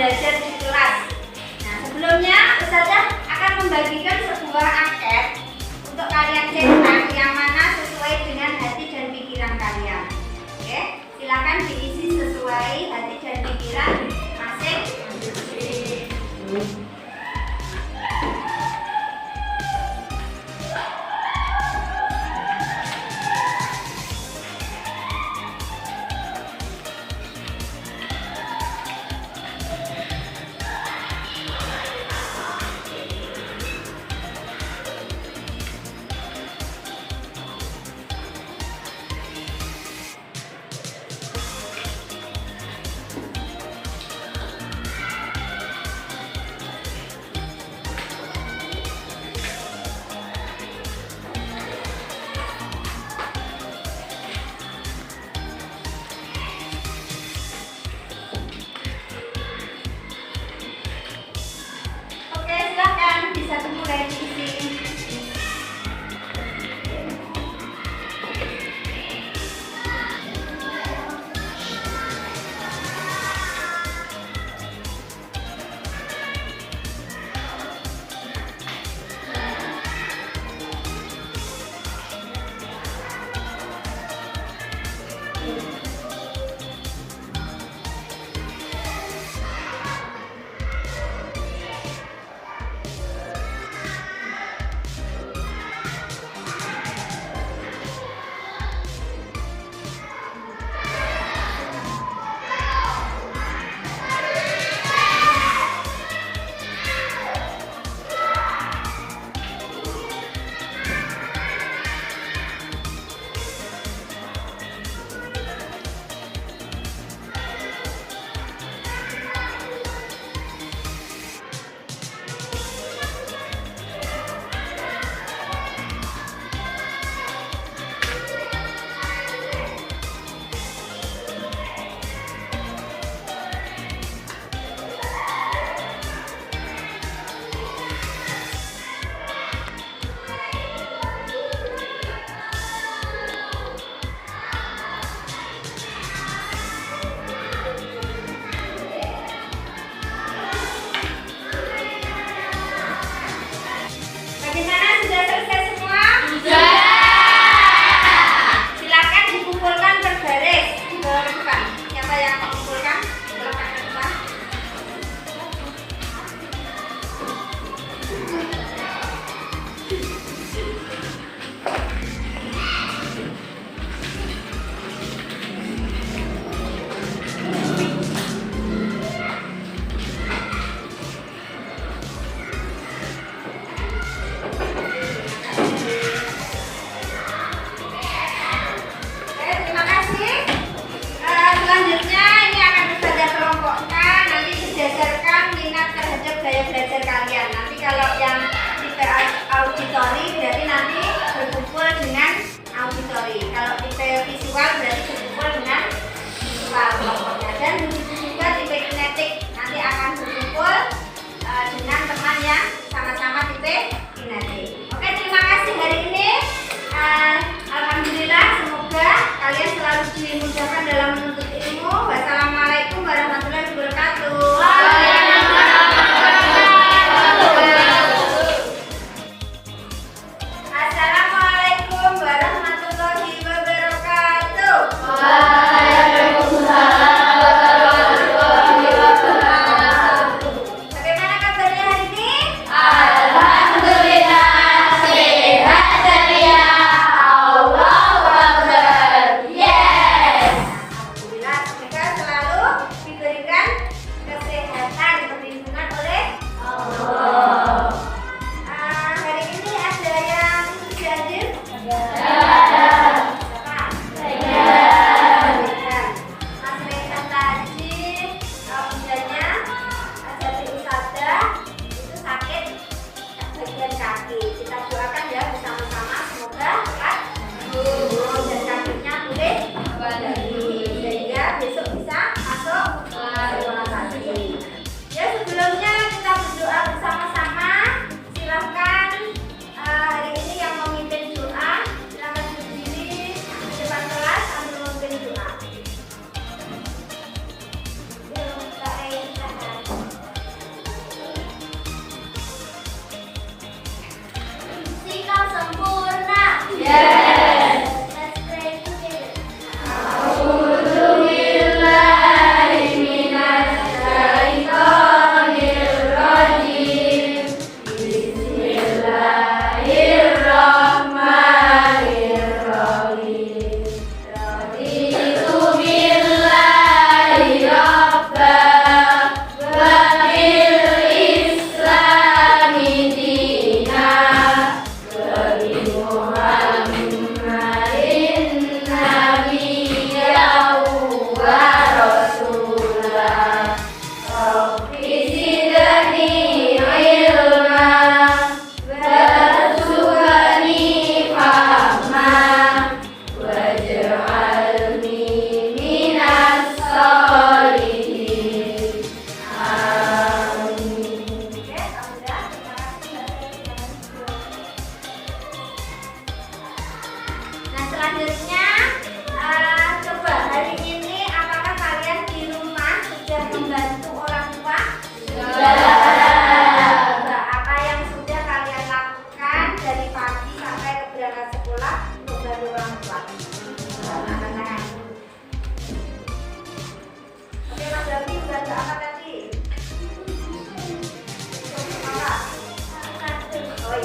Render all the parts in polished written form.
belajar di kelas. Nah, sebelumnya Ustazah akan membagikan sebuah angket untuk kalian cetak yang mana sesuai dengan hati dan pikiran kalian. Oke, silakan diisi sesuai hati dan pikiran masing-masing.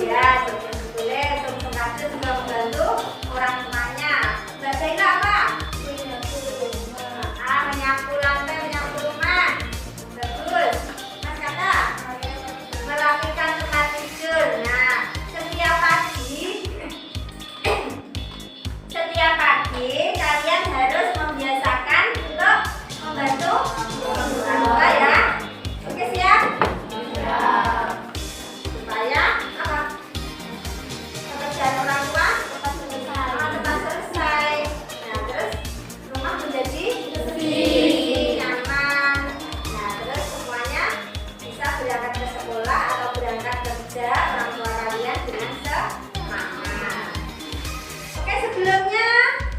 iya, boleh. Sum-sum kardus juga membantu orang tuanya. Mbak Zaila apa? Menyapu lantai, menyapu rumah. Bagus. Mas Kata? Merapikan tempat tidur. Nah, setiap pagi kalian harus membiasakan untuk membantu orang tua ya. Oke, siap? Supaya apa? Pekerjaan orang tua cepat selesai. Nah, terus rumah menjadi bersih, nyaman. Nah, terus semuanya bisa berangkat ke sekolah atau berangkat kerja orang tua kalian dengan semangat. Oke, sebelumnya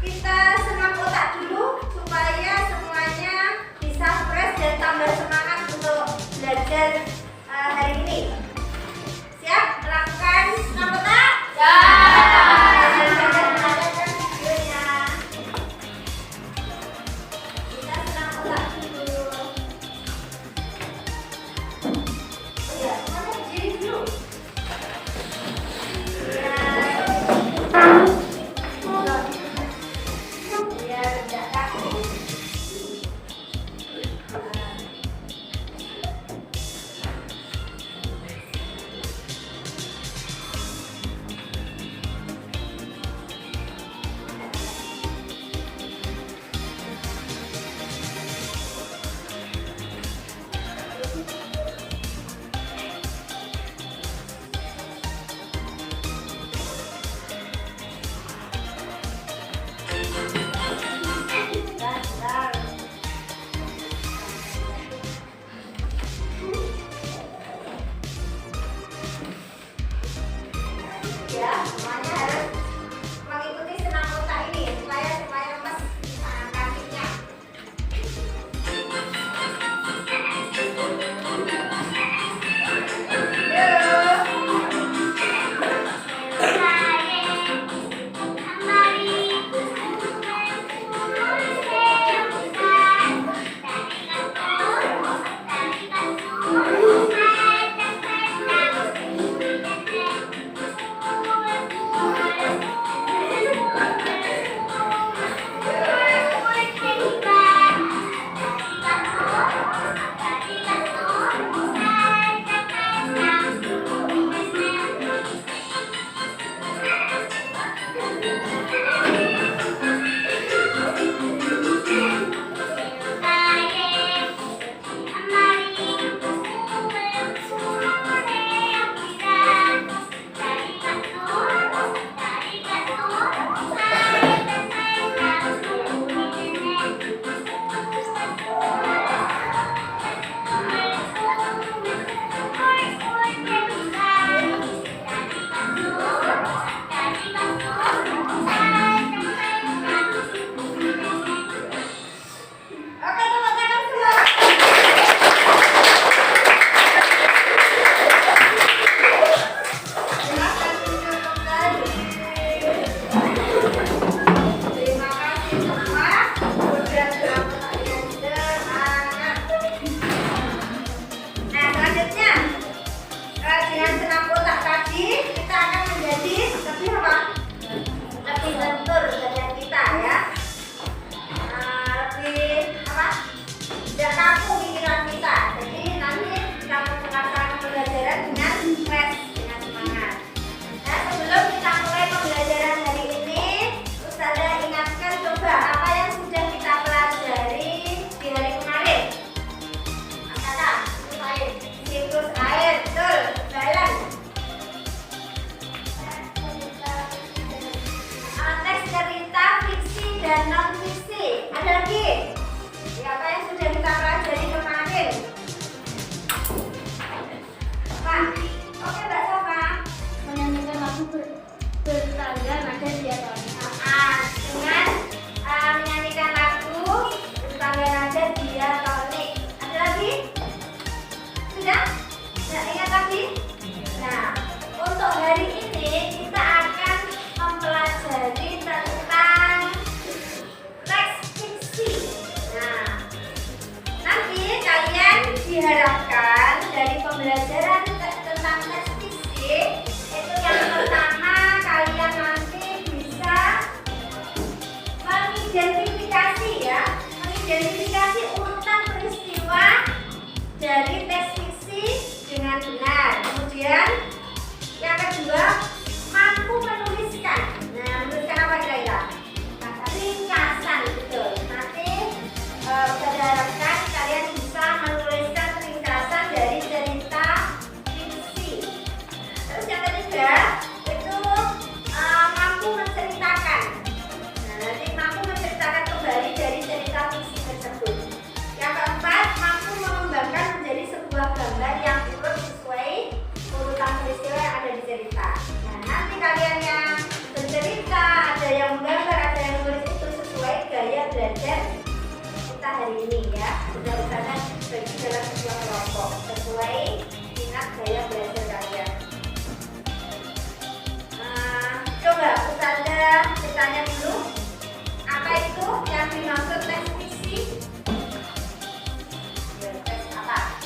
kita senam otak dulu supaya semuanya bisa fresh dan tambah semangat untuk belajar hari ini. Siap melakukan senam otak? Videonya. Kita senam otak dulu. Ya, semuanya berdiri dulu. Biar tidak kaku. Ya, semuanya harus mengikuti senam otak ini supaya lemas kakinya. Oke, tepuk tangan semua. Silakan duduk kembali. Terima kasih semua. Sudah melakukan dengan semangat. Nah, selanjutnya dengan senam otak tadi kita akan menjadi lebih apa? Lebih lentur badan kita ya. Lebih apa? Tidak kaku pikiran kita. Jadi nanti kita melaksanakan pembelajaran dengan fresh, dengan semangat. Nah, sebelum kita mulai pembelajaran hari ini, Ustazah ingatkan coba apa yang sudah kita pelajari di hari kemarin. Mas Kata, siklus air, betul, jalan. Teks cerita, fiksi dan non fiksi. Ada lagi? Ya, apa yang sudah kita pelajari kemarin? Pak, oke Mbak Safa. Menyanyikan lagu bertangga nada diatonik. Dengan menyanyikan lagu bertangga nada diatonik. Ada lagi? Sudah? Tidak ingat lagi? Nah, untuk hari ini kita akan mempelajari tentang teks fiksi. Nah, nanti kalian diharapkan dari pembelajaran tentang teks fiksi itu Kemudian yang kedua, mampu menuliskan. Nah, menuliskan apa kira-kira? Nah, ringkasan, betul. Nanti saya harapkan kalian bisa menuliskan ringkasan dari cerita fiksi. Terus yang ketiga itu mampu menceritakan. Nah, nanti mampu menceritakan kembali dari cerita fiksi tersebut. Yang keempat, mampu mengembangkan menjadi sebuah gambar yang urut sesuai urutan peristiwa yang ada di cerita. Nah, nanti kalian yang bercerita, ada yang menggambar, ada yang menulis itu sesuai gaya belajar kita hari ini ya. Sudah usahakan bagi dalam sebuah kelompok sesuai minat gaya belajar kalian. Coba Ustazah bertanya dulu, apa itu yang dimaksud tes fiksi? Ya, tes apa?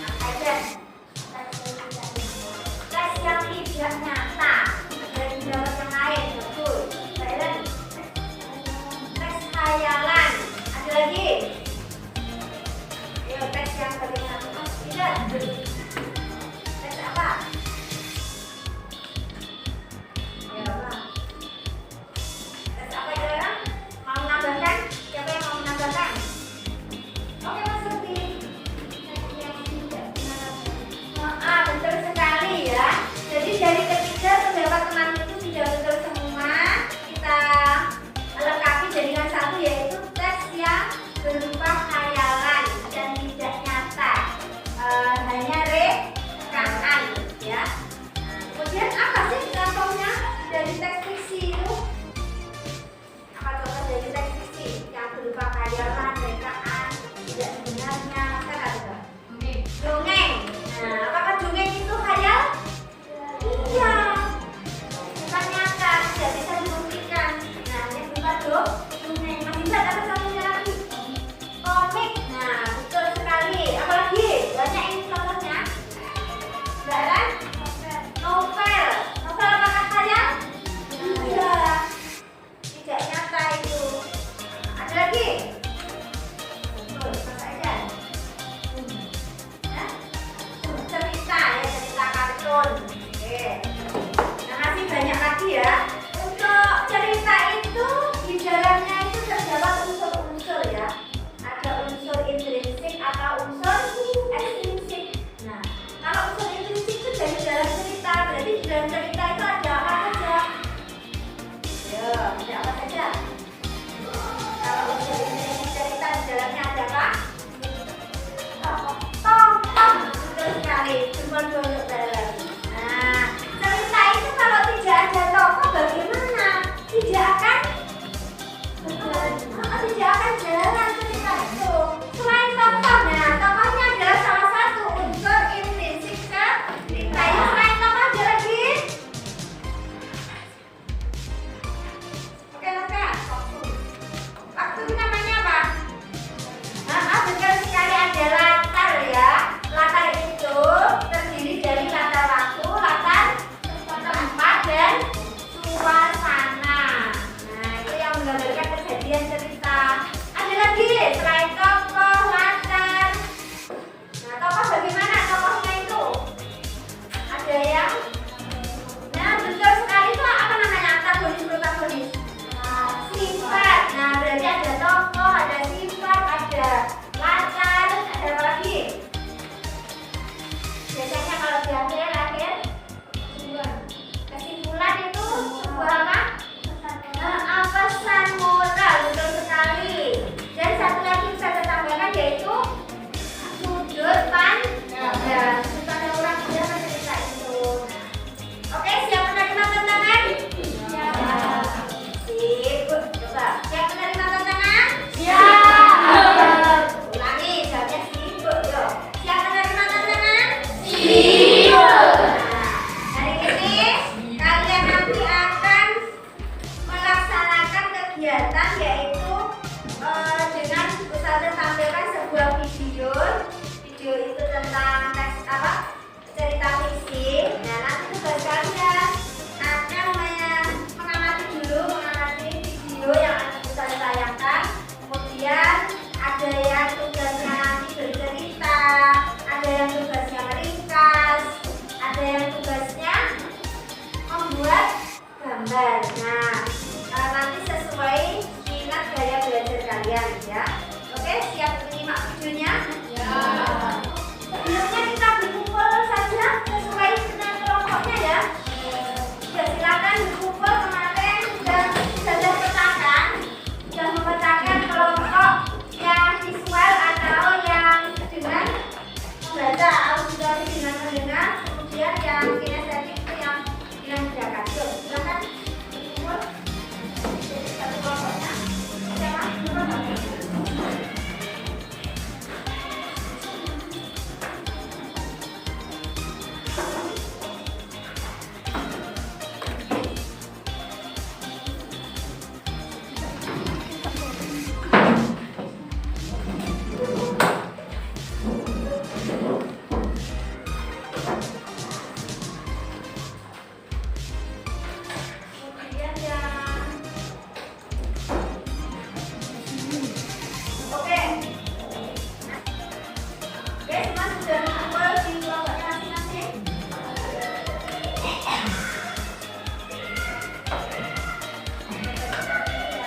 Apa aja? Tes yang tidak nyata. Ada pendapat yang lain, betul. Thailand. Tes khayalan. Ada lagi? Ayo, tes yang bagaimana? Tidak. Tes apa? Ya, apa? Tes apa ya? Mau menambahkan? Siapa yang mau menambahkan? Oke, Mas Suti. Betul sekali ya. Jadi dari ketiga pendapat teman itu sudah betul semua. Kita lengkapi dengan satu, yaitu tes yang berupa khayalan dan tidak nyata, hanya rekaan ya. Kemudian apa sih contohnya dari teks fiksi itu? Apa contoh dari teks fiksi yang berupa khayalan, rekaan, tidak sebenarnya? Masa ada? Dongeng. Nah, apakah dongeng itu khayal? Iya. Bukan nyata, tidak bisa dibuktikan. Nah, yang berupa dongeng. Masih ingat apa satunya lagi? Komik. Nah, betul sekali. Apalagi? Banyak ini contohnya. Enggak kan? Novel. Novel apakah khayal? Iya. Tidak nyata itu. Ada lagi? Betul, apa aja? Cerita ya, cerita kartun. Oke. Nah, masih banyak lagi ya. Untuk cerita itu di dalamnya itu terdapat unsur-unsur ya. Ada unsur intrinsik atau unsur ekstrinsik. Nah, kalau unsur intrinsik itu dari dalam cerita, berarti di dalam cerita itu ada apa saja? Ya, ada apa saja? Kalau unsur intrinsik cerita di dalamnya ada apa? Tokoh. Betul sekali. Cuma dulu dalam. Nah, cerita itu kalau tidak ada tokoh bagaimana? Tidak akan jalan cerita itu. Selain tokoh, nah tokohnya adalah salah satu unsur intrinsik ke cerita. Selain tokoh ada lagi? Oke, waktu itu namanya apa? Betul sekali, ada latar ya. Latar itu terdiri dari latar waktu, latar tempat, dan suasana. Nah, itu yang menggambarkan kejadian cerita. Ada lagi selain tokoh, latar. Nah, tokoh bagaimana tokohnya itu? Ada yang? Nah, betul sekali, itu apa namanya? Antagonis, protagonis. Sifat. Nah, berarti ada tokoh, ada sifat, ada latar, ada apa lagi? Biasanya kalau di akhir kesimpulan itu sebuah apa? gambar. Nah, nanti sesuai minat gaya belajar kalian ya. Oke, siap menyimak videonya? Ya. Sebelumnya kita berkumpul saja sesuai dengan kelompoknya ya. Ya, silakan berkumpul. Kemarin sudah petakan, sudah memetakan kelompok yang visual atau yang dengan membaca, auditori dengan mendengar, kemudian yang kinestetik itu yang gerakan. Yuk, silakan berkumpul. Jadi satu kelompoknya. Siapa? Kemudian yang oke, semua sudah berkumpul di kelompoknya masing-masing. Ini yang mana ya?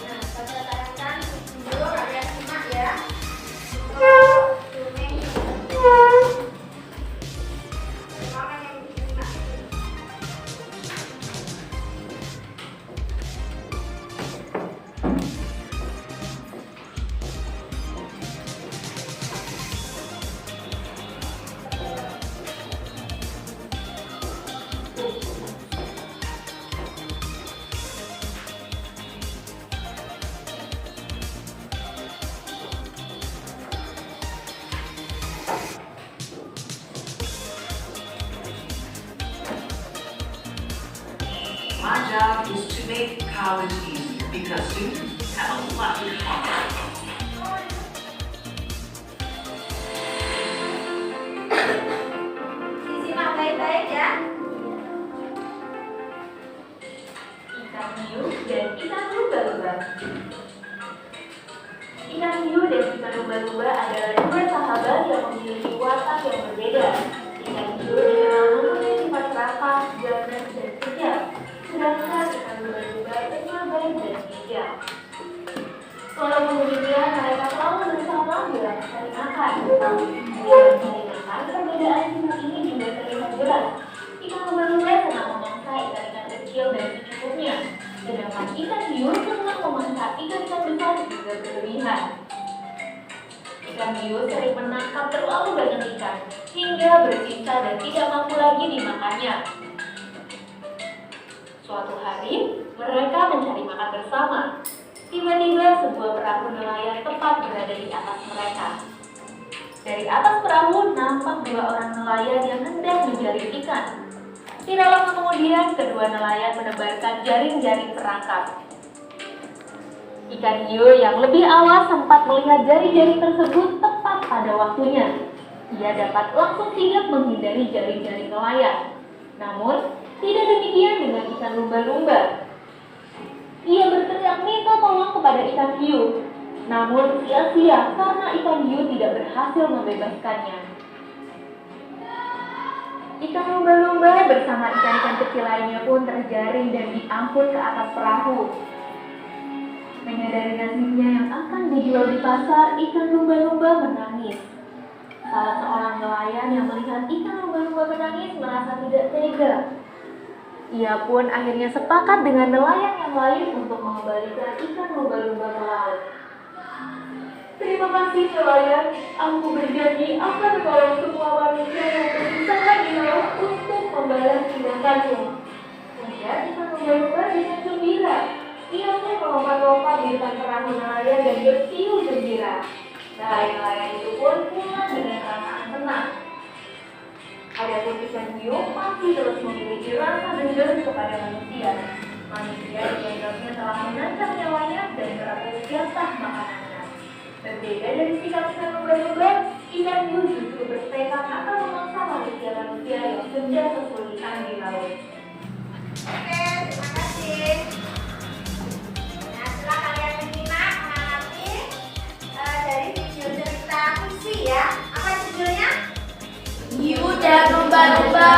Nah, saya tayangkan video kalian simak ya. Untuk zooming. Semangat yang disimak. My job is to make college easier because students have a lot to talk about. Disimak baik-baik ya. Ikan hiu dan ikan lumba-lumba. Ikan hiu dan ikan lumba-lumba adalah dua sahabat yang memiliki watak yang berbeda. Ikan hiu dikenal mempunyai sifat serakah, ganas, dan kejam, sedangkan ikan lumba-lumba dikenal baik dan bijak. Walaupun demikian, mereka selalu bersama dalam mencari makan. Dalam mencari makan, perbedaan sifat ini juga terlihat jelas. Ikan lumba-lumba senang memangsa ikan-ikan kecil dan secukupnya, sedangkan ikan hiu senang memangsa ikan-ikan besar juga berlebihan. Ikan hiu sering menangkap terlalu banyak ikan, hingga bersisa dan tidak mampu lagi dimakannya. Suatu hari, mereka mencari makan bersama. Tiba-tiba sebuah perahu nelayan tepat berada di atas mereka. Dari atas perahu nampak dua orang nelayan yang hendak menjaring ikan. Tidak lama kemudian, kedua nelayan menebarkan jaring-jaring perangkap. Ikan hiu yang lebih awal sempat melihat jaring-jaring tersebut tepat pada waktunya. Ia dapat langsung sigap menghindari jaring-jaring nelayan. Namun, tidak demikian dengan ikan lumba-lumba. Ia berteriak minta tolong kepada ikan hiu. Namun sia-sia karena ikan hiu tidak berhasil membebaskannya. Ikan lumba-lumba bersama ikan-ikan kecil lainnya pun terjaring dan diangkut ke atas perahu. Menyadari nasibnya yang akan dijual di pasar, ikan lumba-lumba menangis. Salah seorang nelayan yang melihat ikan lumba-lumba menangis merasa tidak tega. Ia pun akhirnya sepakat dengan nelayan yang lain untuk mengembalikan ikan lumba-lumba ke laut. Terima kasih nelayan, aku berjanji akan menolong semua manusia yang berpisah di laut terkagum. Kemudian Ivan lumba-lumba dengan gembira. Ia pun melompat-lompat di depan perahu nelayan dan bertiup gembira. Nelayan-nelayan itu pun pulang dengan perasaan senang. Adapun ikan hiu masih terus memiliki rasa dendam kepada manusia. Manusia dianggapnya telah mengancam nyawanya dan berada jatah makanannya. Berbeda dari sikap ikan lumba-lumba, ikan hiu justru bertekad akan memangsa manusia-manusia yang sedang kesulitan di laut. Oke, terima kasih. Nah, setelah kalian menyimak, mengamati dari video cerita puisi ya. Apa judulnya? Hiu dan lumba-lumba.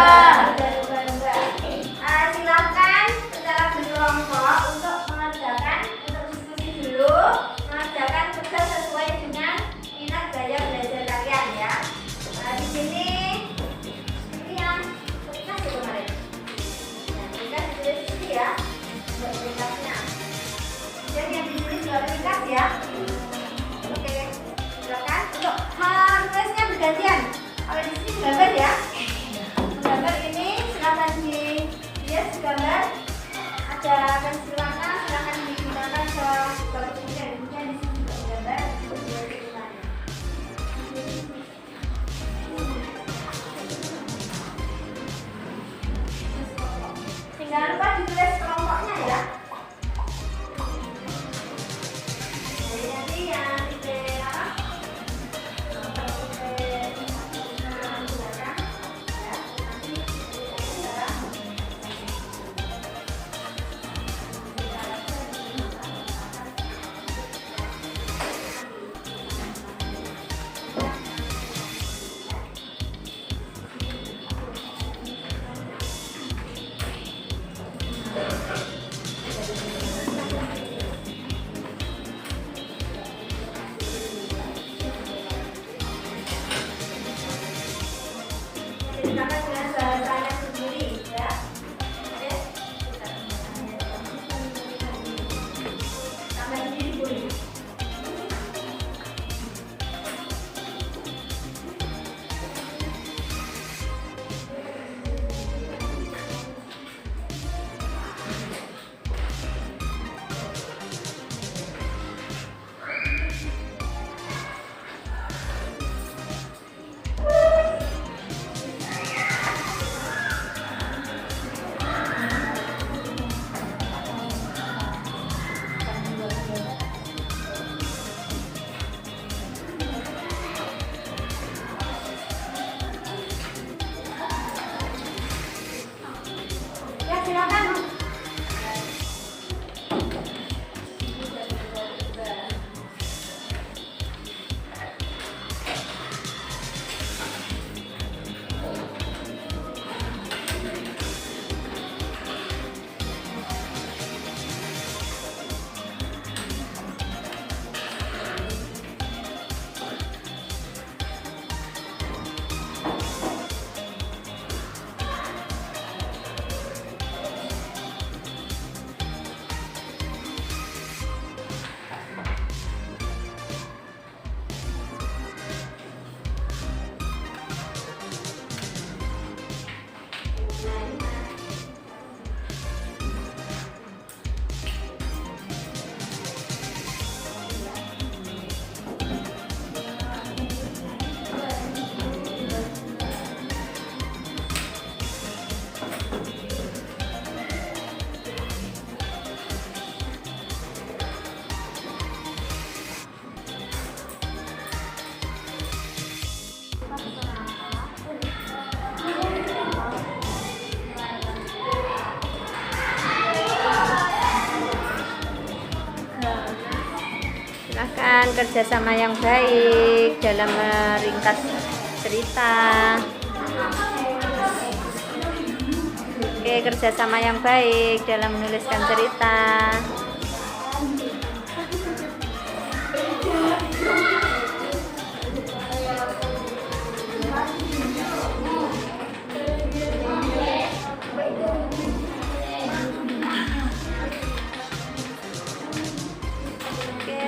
Silakan secara berkelompok untuk mengerjakan, untuk diskusi dulu, mengerjakan tugas sesuai dengan minat gaya belajar kalian ya. Di sini ini yang tugas ya kemarin. Nah, tugas ditulis di sini ya, untuk tugasnya. Dan yang di sini juga tugas ya. Oke, silakan untuk menulisnya bergantian. Kalau di sini gambar ya. Gambar ini silakan dihias gambar. Ada pensil warna, silakan digunakan ke bagus kemudian di sini juga gambar. Jangan lupa ditulis kelompoknya ya. Jadi nanti yang tipe apa? Silakan dengan bahasanya sendiri ya. Oke. Tambah sendiri boleh. Ya silakan. Silakan kerjasama yang baik dalam meringkas cerita. Oke, kerjasama yang baik dalam menuliskan cerita.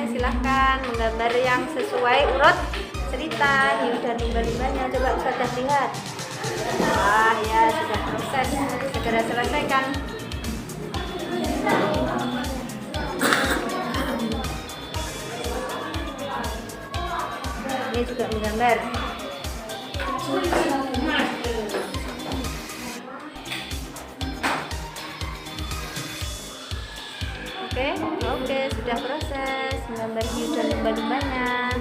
Silahkan menggambar yang sesuai urut cerita hiu dan lumba-lumbanya. Coba Ustazah lihat. Wah, ya sudah proses. Segera selesaikan. Ini juga menggambar. Oke, sudah proses menggambar hiu dan lumba-lumbanya.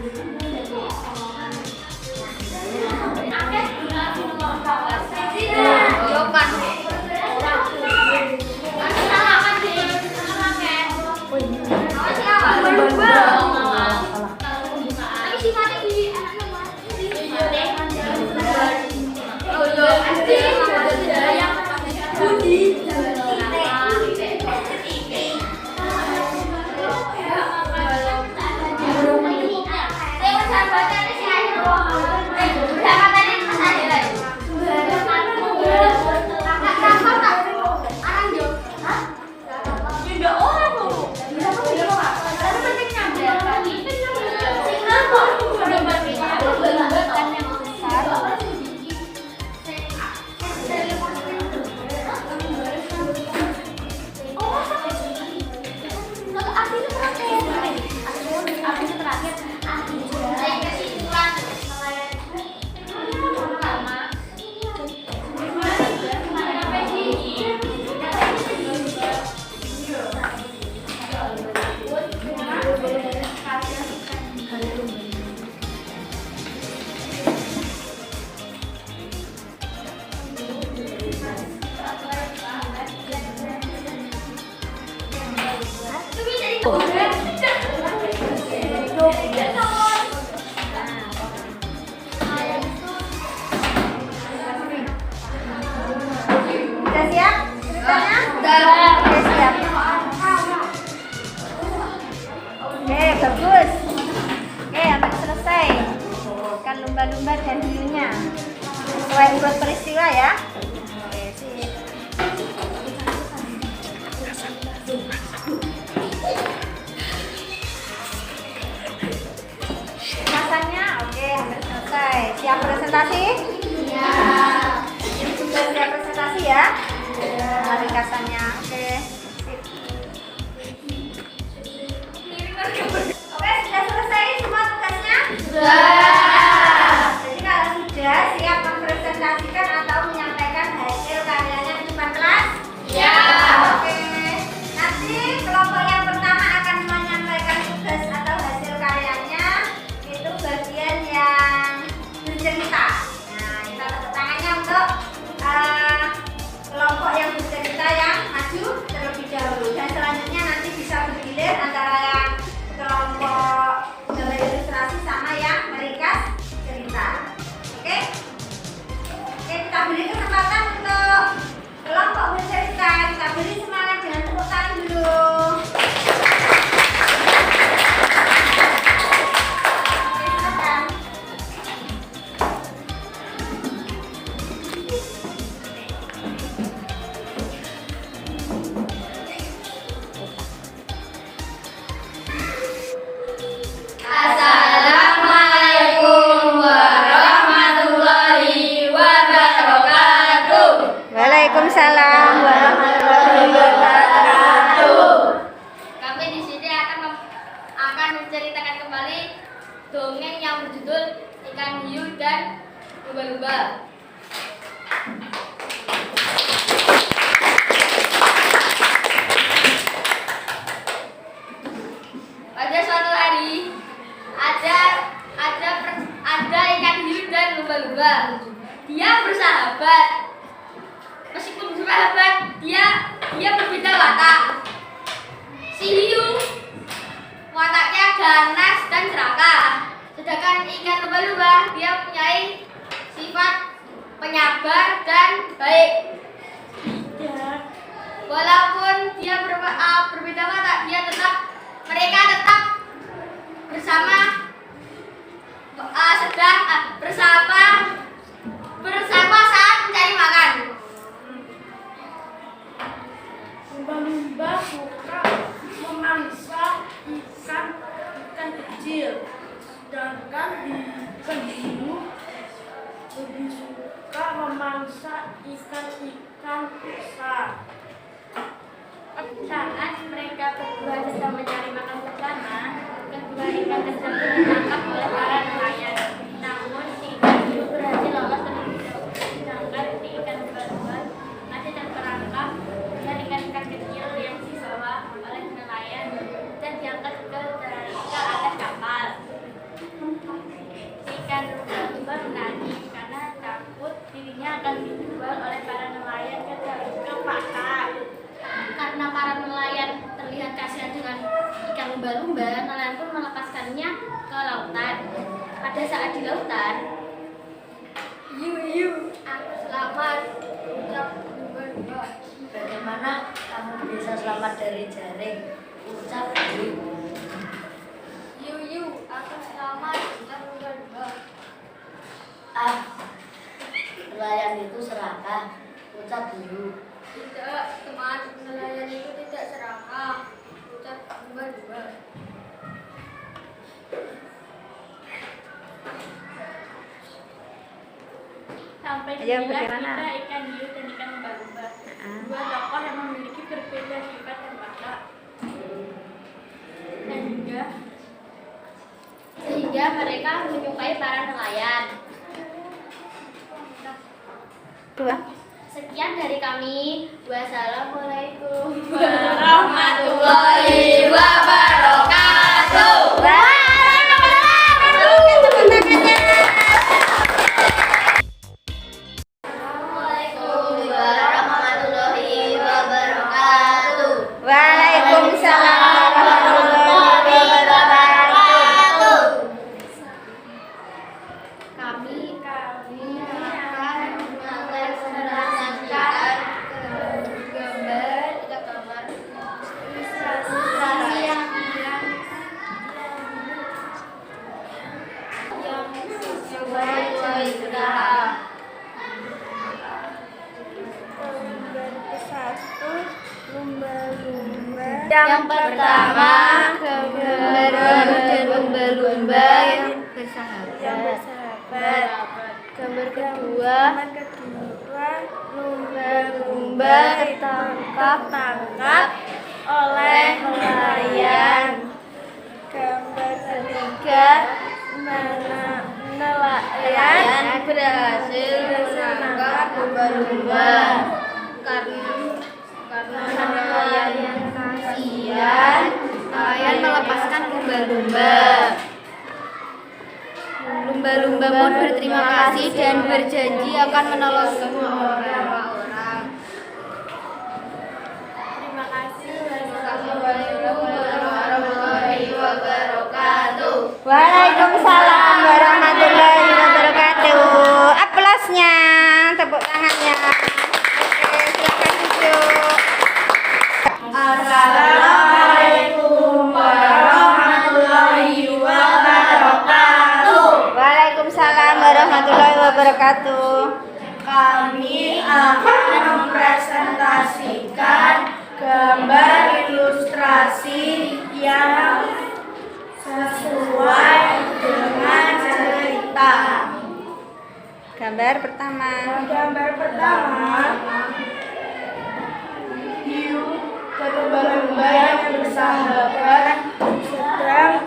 Sudah siap ceritanya? Oke, siap. Oke, bagus. Oke, hampir selesai. Kan lumba-lumba dan hiunya sesuai urut peristiwa ya. Oke, sip. Kemasannya oke, hampir selesai. Siap presentasi? Iya. Sudah siap presentasi ya? Mari kasannya, oke. Sip. Oke, sudah selesai semua tugasnya? Jadi kalau sudah siap mempresentasikan atau menyampaikan hasil karyanya di depan kelas? Ya. Oke. Nanti kelompok yang pertama akan menyampaikan tugas atau hasil karyanya. Itu bagian yang bercerita. Nah, kita tepuk tangannya untuk kelompok yang bercerita yang maju terlebih dahulu, dan selanjutnya nanti bisa bergilir antara yang kelompok gambar ilustrasi sama yang merikas cerita. Oke? Oke, kita beri kesempatan untuk kelompok bercerita. Kita beri semangat dengan tepuk tangan dulu. Oke, silakan. Assalamualaikum warahmatullahi wabarakatuh. Waalaikumsalam warahmatullahi wabarakatuh. Kami di sini akan menceritakan kembali dongeng yang berjudul Ikan Hiu dan Lumba-Lumba. Pada suatu hari ada ikan hiu dan lumba-lumba. Dia bersahabat. Meskipun bersahabat, dia berbeda watak. Si hiu wataknya ganas dan serakah. Sedangkan ikan lumba-lumba dia mempunyai sifat penyabar dan baik. Walaupun dia berbeda watak, mereka tetap bersama bersama saat mencari makan. Lumba-lumba suka memangsa ikan kecil, sedangkan ikan hiu lebih suka suka memangsa ikan-ikan besar. Saat mereka berdua sedang mencari makan bersama, kedua ikan tersebut ditangkap oleh para nelayan. Namun si ikan hiu berhasil lolos terlebih dahulu, sedangkan si ikan lumba-lumba masih terperangkap dengan ikan-ikan kecil yang dibawa oleh nelayan dan diangkat ke atas kapal. Si ikan lumba-lumba menangis karena takut dirinya akan dijual oleh para nelayan ke pasar. Karena para nelayan terlihat kasihan dengan ikan lumba-lumba, nelayan pun melepaskannya ke lautan. Pada saat di lautan, aku selamat, ucap lumba-lumba. Bagaimana kamu bisa selamat dari jaring? Ucap hiu. Aku selamat, ucap lumba-lumba. Ah, nelayan itu serakah. Ucap hiu. Tidak, teman, nelayan itu tidak serakah, ucap lumba-lumba. Sampai Ayo, disinilah bagaimana? kita ikan hiu dan ikan lumba-lumba. Dua tokoh yang memiliki berbeda sifat dan watak. Sehingga mereka menyukai para nelayan. Sekian dari kami. Wassalamualaikum warahmatullahi wabarakatuh. Assalamualaikum warahmatullahi wabarakatuh. Waalaikumsalam warahmatullahi wabarakatuh. Kami akan merepresentasikan gambar ilustrasi yang sesuai usaha. Yang pertama, gambar dan lumba-lumba yang bersahabat. Gambar kedua, lumba-lumba tertangkap oleh nelayan. Gambar ketiga, nelayan berhasil menangkap lumba-lumba. Karena nelayan kasihan, nelayan melepaskan lumba-lumba. Lumba-lumba pun berterima kasih dan berjanji akan menolong semua orang. Terima kasih. Wassalamualaikum warahmatullahi wabarakatuh. Waalaikumsalam warahmatullahi wabarakatuh. Aplausnya, tepuk tangannya. Oke, silakan duduk. Assalamualaikum warahmatullahi wabarakatuh. Waalaikumsalam warahmatullahi wabarakatuh. Kami akan mempresentasikan gambar ilustrasi yang sesuai dengan cerita. Gambar pertama. Gambar pertama, hiu dan lumba-lumba yang bersahabat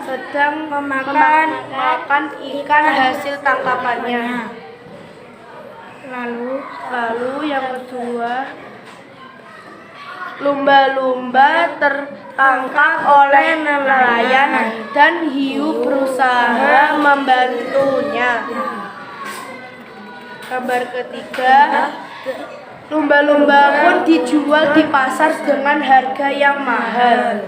sedang memakan ikan hasil tangkapannya. Lalu yang kedua, lumba-lumba tertangkap oleh nelayan dan hiu berusaha membantunya. Gambar ketiga, lumba-lumba pun dijual di pasar dengan harga yang mahal.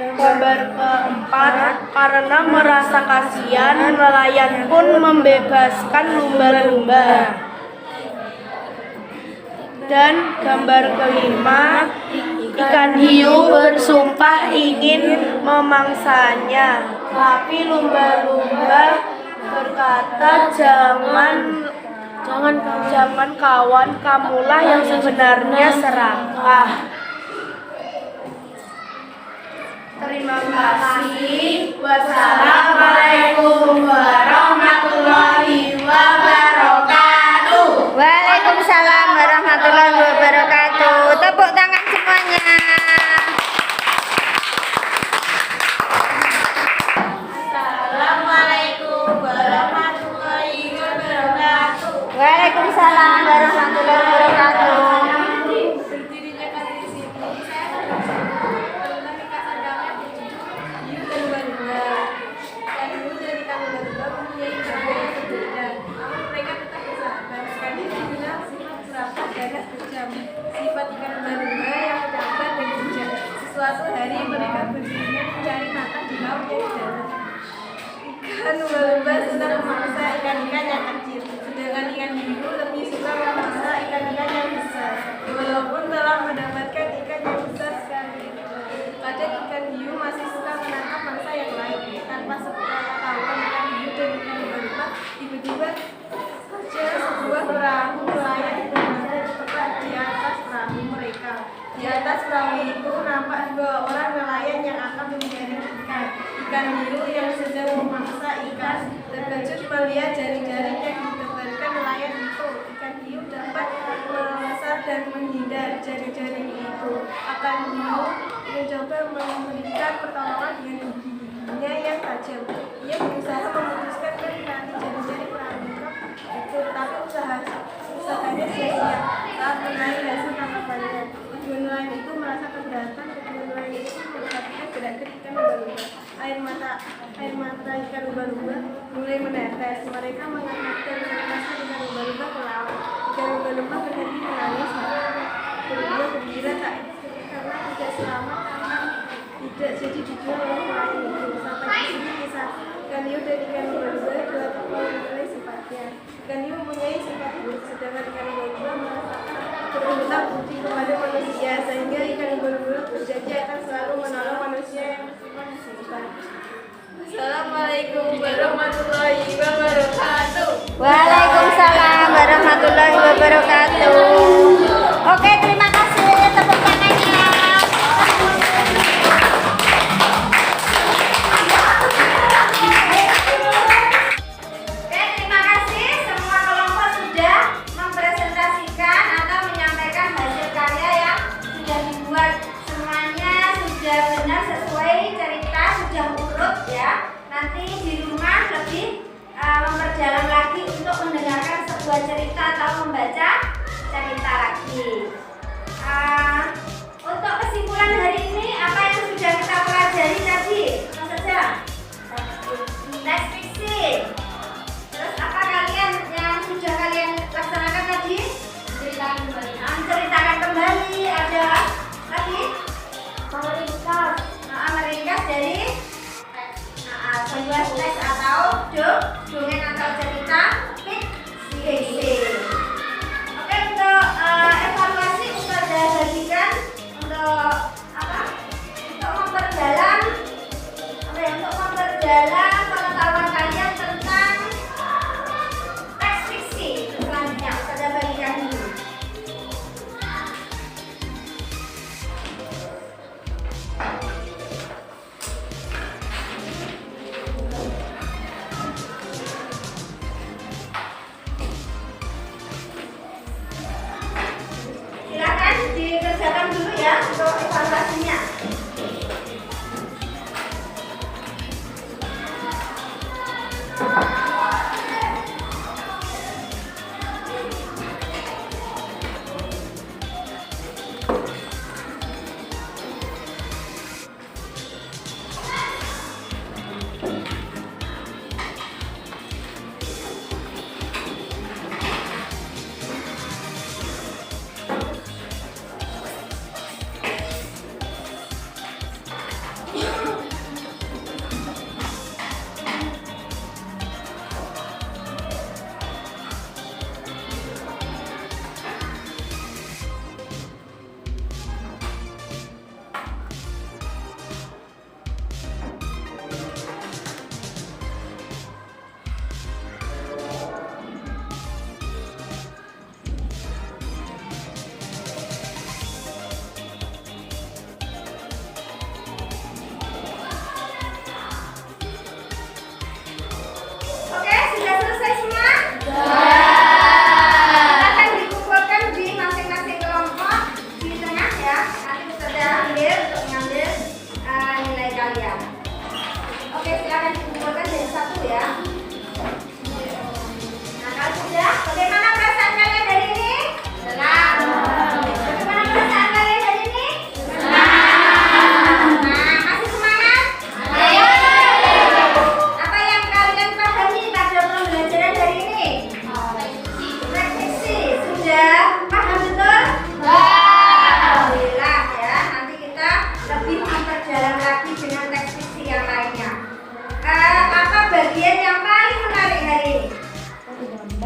Gambar keempat, karena merasa kasihan, nelayan pun membebaskan lumba-lumba. Dan gambar kelima, ikan hiu bersumpah ingin memangsanya, tapi lumba-lumba berkata, jangan kawan, kamulah yang sebenarnya serakah. Terima kasih. Wassalamualaikum warahmatullahi wabarakatuh. Waalaikumsalam warahmatullahi wabarakatuh. Berdirinya kali sini, saya tentang kasar kami yang berjudul Hiu dan Lumba-Lumba. Dan Hiu dan ikan lumba-lumba mempunyai cara yang berbeda, namun mereka tetap bersahabat. Ikan Hiu dibilang sifat serakah, ganas, kejam. Sifat ikan lumba-lumba yang penyabar dan bijak. Suatu hari mereka berdirinya mencari makan di laut yang dalam. Ikan lumba-lumba senang memangsa ikan-ikan yang kecil, sedangkan ikan hiu lebih suka memangsa ikan-ikan yang besar. Walaupun telah mendapatkan ikan yang besar sekali, kadang ikan hiu masih suka menangkap mangsa yang lain. Tanpa sepengetahuan ikan hiu dan ikan lumba-lumba, tiba-tiba saja sebuah perahu nelayan berada tepat di atas perahu mereka. Di atas perahu itu nampak dua orang nelayan yang akan mencari ikan. Ikan hiu yang sedang memangsa ikan terkejut melihat jaring-jaring yang ditebarkan nelayan itu. Ikan hiu dapat melesat dan menghindar jaring-jaring itu. Ikan hiu mencoba memberikan pertolongan dengan giginya yang tajam. Ia berusaha memutuskan tali jaring-jaring perahu itu, tapi usahanya sia-sia. Saat menaik hasil tangkapannya, kedua nelayan itu merasa keberatan. Kedua nelayan itu memperhatikan gerak-gerik ikan lumba-lumba. Air mata ikan lumba-lumba mulai menetes. Mereka mengaitkan rasa ikan lumba-lumba ke laut. Ikan lumba-lumba berhenti menangis. Berdua gembira tak karena tidak selamat, karena tidak jadi dijual oleh nelayan itu. Sampai di sini kisah ikan hiu dan ikan lumba-lumba dua tokoh mengenai sifatnya. Ikan hiu mempunyai sifat buruk, sedangkan ikan lumba-lumba merasakan berhutang budi kepada manusia, sehingga ikan lumba-lumba berjanji akan selalu menolong manusia yang bersifat musibah. Assalamualaikum warahmatullahi wabarakatuh. Waalaikumsalam warahmatullahi wabarakatuh. Oke, terima kasih. Tepuk tangannya. Oke, terima kasih. Semua kelompok sudah mempresentasikan atau menyampaikan hasil karya yang sudah dibuat. Semuanya sudah benar sesuai cerita, sudah urut ya. Nanti di rumah lebih memperdalam lagi untuk mendengarkan sebuah cerita atau membaca cerita lagi.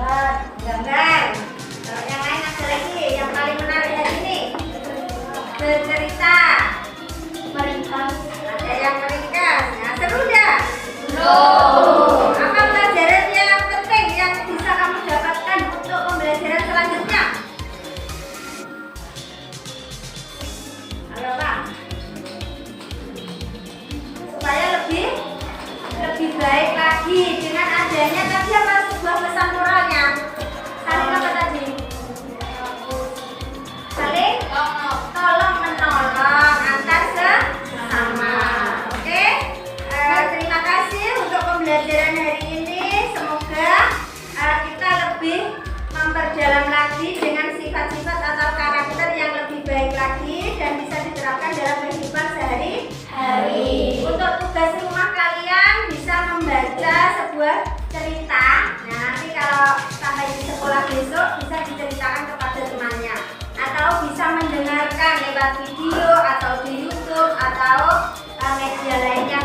Gambar. Kalau yang lain ada lagi yang paling menarik hari ini. Bercerita. Ada yang meringkas. Nah, seru dah. Apa pelajaran yang penting yang bisa kamu dapatkan untuk pembelajaran selanjutnya? Halo Pak. Supaya lebih baik lagi dengan adanya tadi apa sebuah pesan moralnya. Saling apa tadi? Saling tolong menolong antar sesama. Oke. Terima kasih untuk pembelajaran hari ini. Semoga kita lebih memperdalam lagi dengan sifat-sifat atau karakter yang lebih baik lagi dan bisa diterapkan dalam kehidupan sehari-hari. Untuk tugas rumah kalian bisa membaca sebuah cerita. Nah, nanti kalau sampai di sekolah besok bisa diceritakan kepada temannya atau bisa mendengarkan lewat video atau di YouTube atau media lainnya